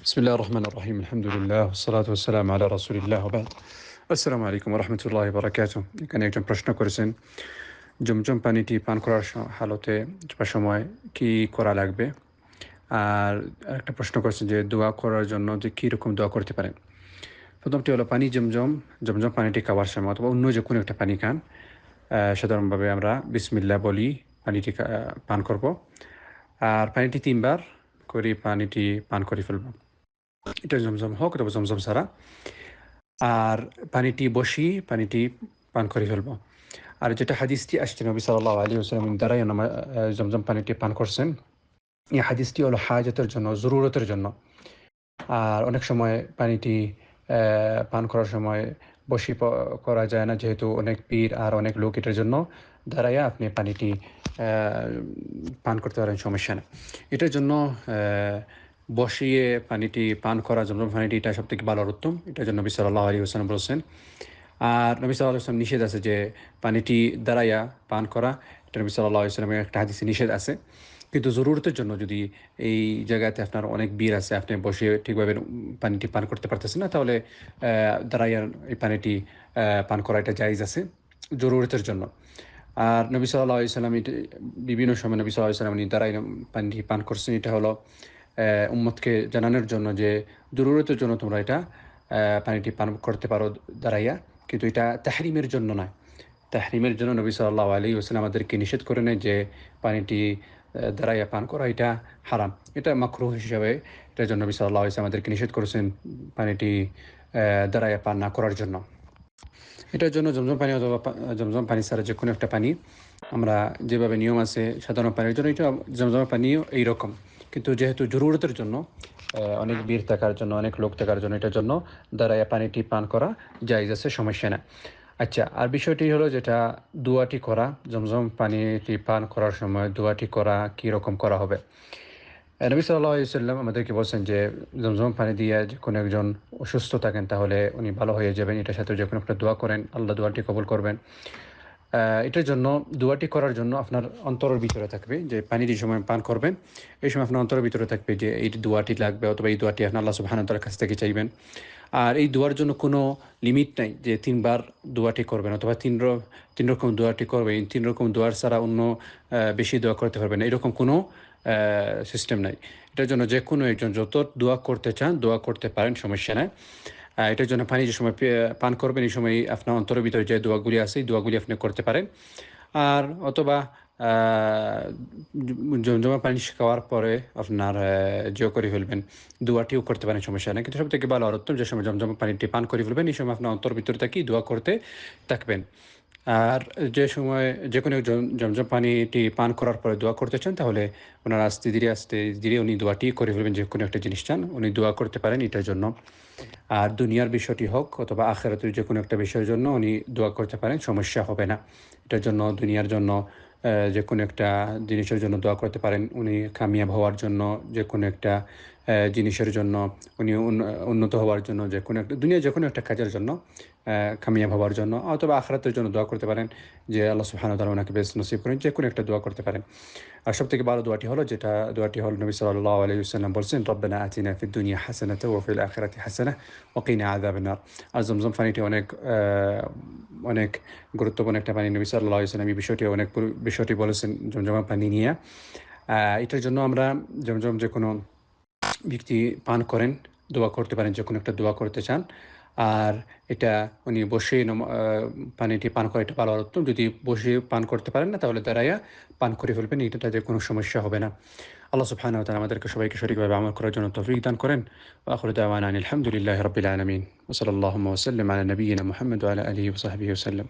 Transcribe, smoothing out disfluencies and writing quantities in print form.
بسم الله الرحمن الرحيم الحمد لله والصلاة والسلام على رسول الله وبعد আসসালামু আলাইকুম ওয়া রাহমাতুল্লাহি ওয়া বারাকাতুহু। এখানে একজন প্রশ্ন করেছেন, জমজম পানিটি পান করার হালতে বা সময় কি করা লাগবে? আর একটা প্রশ্ন করেছেন যে দোয়া করার জন্য যে কি রকম দোয়া করতে পারেন? প্রথমটি হলো পানি জমজম পানিটি খাওয়ার সময় অথবা অন্য যে কোনো একটা পানি খান, সাধারণভাবে আমরা বিসমিল্লাহ বলি পানিটি পান করব। আর পানিটি ৩ বার করে পানিটি পান করে ফেলব। এটা জমজম হোক অথবা জমজম ছাড়া। আর পানিটি পান করে ফেলব। আর যেটা হাদিসটি আসছে নবী সাল্লাল্লাহু আলাইহি ওয়াসাল্লাম দ্বারাই জমজম পানিটি পান করছেন। এই হাদিসটি হলো হাজতের জন্য, জরুরতের জন্য। আর অনেক সময় পানিটি পান করার সময় বসি করা যায় না, যেহেতু অনেক পীর আর অনেক লোক এটার জন্য দাঁড়াইয়া আপনি পানিটি পান করতে পারেন, সমস্যা না। এটার জন্য বসিয়ে পানিটি পান করা জমজম পানিটি এটা সবথেকে ভালো আর উত্তম। এটার জন্য নবী সাল্লাল্লাহু আলাইহি ওয়াসাল্লাম বলেছেন। আর নবী সাল্লাল্লাহু আলাইহি ওয়াসাল্লাম নিষেধ আছে যে পানিটি দাঁড়াইয়া পান করা। এটা নবী সাল্লাল্লাহু আলাইহি ওয়াসাল্লামের একটা হাদিসে নিষেধ আছে। কিন্তু জরুরতের জন্য যদি এই জায়গাতে আপনার অনেক ভিড় আছে, আপনি বসে ঠিকভাবে পানিটি পান করতে পারতেছেন না, তাহলে দাঁড়াইয়া এই পানিটি পান করা এটা জায়েজ আছে জরুরতের জন্য। আর নবী সাল্লাল্লাহু আলাইহি ওয়াসাল্লাম বিভিন্ন সময় নবী সাল্লাল্লাহু আলাইহি ওয়াসাল্লাম উনি দাঁড়াইয়া পানিটি পান করছেন। এটা হলো উম্মতকে জানানোর জন্য যে জরুরতের জন্য তোমরা এটা পানিটি পান করতে পারো দাঁড়াইয়া, কিন্তু এটা তাহরিমের জন্য নয়। তাহরিমের জন্য নবী সাল্লাল্লাহু আলাইহি ওয়াসাল্লাম আমাদেরকে নিষেধ করে নেয় যে পানিটি দাঁড়াইয়া পান করা এটা হারাম, এটা মাকরুহ হিসাবে। এটার জন্য নবী সাল্লাল্লাহু আলাইহি ওয়াসাল্লাম আমাদেরকে নিষেধ করেছেন পানিটি দাঁড়াইয়া পান না করার জন্য। এটার জন্য জমজম পানি অথবা জমজম পানি ছাড়া যে কোনো একটা পানি আমরা যেভাবে নিয়ম আছে সাধারণ পানির জন্য, এটা জমজম পানিও এইরকম। কিন্তু যেহেতু জরুরতের জন্য, অনেক ভিড় থাকার জন্য, অনেক লোক থাকার জন্য, এটার জন্য দাঁড়াইয়া পানিটি পান করা জায়েজ আছে, সমস্যা না। আচ্ছা, আর বিষয়টি হলো যেটা দোয়াটি করা, জমজম পানিটি পান করার সময় দোয়াটি করা কী রকম করা হবে? নবী সাল্লাল্লাহু আলাইহি ওয়াসাল্লাম আমাদেরকে বলছেন যে জমজম পানি দিয়ে যে কোনো একজন অসুস্থ থাকেন তাহলে উনি ভালো হয়ে যাবেন। এটার সাথে যে কোনো একটা দোয়া করেন, আল্লাহ দোয়াটি কবুল করবেন। এটার জন্য দোয়াটি করার জন্য আপনার অন্তরের ভিতরে থাকবে যে পানি যে সময় পান করবেন, এই সময় আপনার অন্তরের ভিতরে থাকবে যে এই দোয়াটি লাগবে, অথবা এই দোয়াটি আপনি আল্লাহ সুবহানাহু ওয়া তাআলার কাছ থেকে চাইবেন। আর এই দোয়ার জন্য কোনো লিমিট নাই যে ৩ বার দোয়াটি করবেন অথবা ৩ রকম দোয়াটি করবেন। এই ৩ রকম দোয়ার ছাড়া অন্য বেশি দোয়া করতে পারবেন না, এরকম কোনো সিস্টেম নাই। এটার জন্য যে কোনো একজন যত দোয়া করতে চান দোয়া করতে পারেন, সমস্যা নাই। এটার জন্য পানি যে সময় পান করবেন এই সময় আপনার অন্তরের ভিতরে যে দোয়াগুলি আছে এই দোয়াগুলি আপনি করতে পারেন। আর অথবা জমজমা পানি খাওয়ার পরে আপনার যেও করে ফেলবেন, দোয়াটিও করতে পারেন, সমস্যা নেই। কিন্তু সবথেকে ভালো আর উত্তম যে সময় জমজমা পানিটি পান করে ফেলবেন এই সময় আপনার অন্তর ভিতরে থাকি দোয়া করতে থাকবেন। আর যে সময় যে কোনো জমজম পানিটি পান করার পরে দোয়া করতে চান, তাহলে ওনার আস্তে ধীরে উনি দোয়াটি করে ফেলবেন। যে কোনো একটা জিনিস চান উনি দোয়া করতে পারেন এটার জন্য। আর দুনিয়ার বিষয়টি হোক অথবা আখিরাতের যে কোনো একটা বিষয়ের জন্য উনি দোয়া করতে পারেন, সমস্যা হবে না। এটার জন্য দুনিয়ার জন্য যে কোনো একটা জিনিসের জন্য দোয়া করতে পারেন, উনি কামিয়াব হওয়ার জন্য যে কোনো একটা জিনিসের জন্য, উনি উন্নত হওয়ার জন্য, যে কোনো একটা দুনিয়ার যে কোনো একটা কাজের জন্য, কামিয়াব হওয়ার জন্য, অথবা আখিরাতের জন্য দোয়া করতে পারেন যে আল্লাহ সুবহানাহু ওয়া তাআলা ওনাকে বেহেশত নসিব করেন, যে কোনো একটা দোয়া করতে পারেন। আর সবথেকে ভালো দোয়াটি হলো নবী সাল্লাল্লাহু আলাইহি ওয়াসাল্লাম বলছেন, রব্বানা আতিনা ফিদ দুনিয়া হাসানাতাও ওয়া ফিল আখিরাতি হাসানাহ ওয়া কিনা আযাবান নার। আর জমজম পানিটি অনেক গুরুত্বপূর্ণ একটা পানি। নবী সাল্লাল্লাহু আলাইহি ওয়াসাল্লাম এই বিষয়টি বলেছেন জমজমা পানি নিয়ে। এটার জন্য আমরা জমজম যে কোনো ব্যক্তি পান করেন দোয়া করতে পারেন, যে কোনো একটা দোয়া করতে চান। আর এটা উনি বসে পানিটি পান করা এটা ভালো আর উত্তম। যদি বসে পান করতে পারেন না তাহলে দাঁড়াইয়া পান করে ফেলবেন, এটাতে কোনো সমস্যা হবে না। আল্লাহ সুবহানাহু ওয়া তাআলা আমাদেরকে সবাইকে সঠিকভাবে আমল করার জন্য তৌফিক দান করেন। ওয়া আখিরু দাওয়ানা আনিল হামদুলিল্লাহি রাব্বিল আলামিন। ওয়া সাল্লাল্লাহু ওয়া সাল্লাম আলা নাবিয়িনা মুহাম্মদ ওয়া আলা আলিহি ওয়া সাহবিহি ওয়া সাল্লাম।